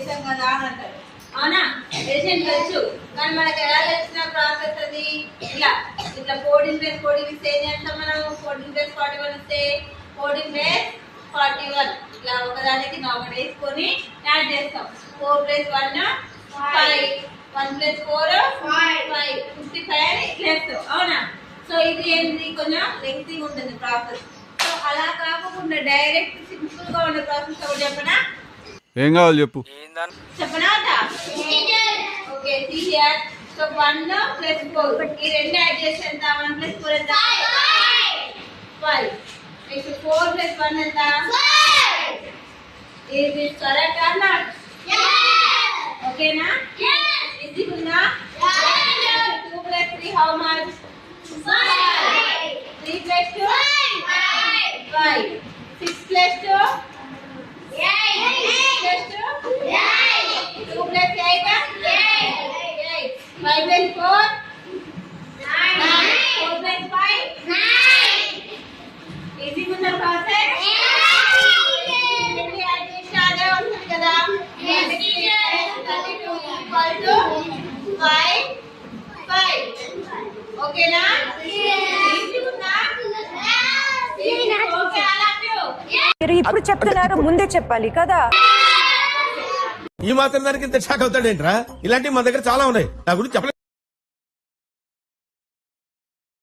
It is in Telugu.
కదా అని అంటారు. అవునా? రేషన్ వచ్చు కానీ మనకి ఎలా తెలిసిన ప్రాసెస్ అది ఇలా ఇట్లా 14+40 ఇస్తే ఏం చేస్తాం మనం? 14+41 ఇస్తే 14+41 ఇట్లా ఒకదానికి ఒకటి వేసుకొని యాడ్ చేస్తాం. 4+1 5 1+4 5 55 అని ఇట్లా వేస్తాం. అవునా? సో ఇది ఏంటి కొంచెం లెంగ్తీ ఉంటుంది ప్రాసెస్. సో అలా కాకుండా డైరెక్ట్ సింపుల్ గా ఉండే ప్రాసెస్ ఒకటి చెప్పనా? ఏం కావాలి చెప్పు. చెప్పనా? Okay here. సో 1 + 4 ఈ రెండు యాడ్ చేస్తే ఎంత? 1 + 4 ఎంత? 5. నెక్స్ట్ 4 + 1 ఎంత? 5. Is it correct or not? ఓకేనా? ఈజీ ఉందా? 2 + 3 how much? 5. 3 + 2 5. 6 + 2 8. 2 + 8 8. 5 + 4 9. 4 + 5 9. ఈజీ ఉందా ప్రాసెస్? రెండు యాడ్ చేస్తే అదే వస్తుంది కదా. 32 = 5 5. ఓకేనా? ఈజీ ఉందా? Okay I love you. మీరు ఇప్పుడు చెప్తున్నారు, ముందే చెప్పాలి కదా. ఈ మాత్రం దానికి ఇంత షాక్ అవుతాడేంట్రా? ఇలాంటివి మా దగ్గర చాలా ఉన్నాయి. నా గురించి చెప్పలేదు.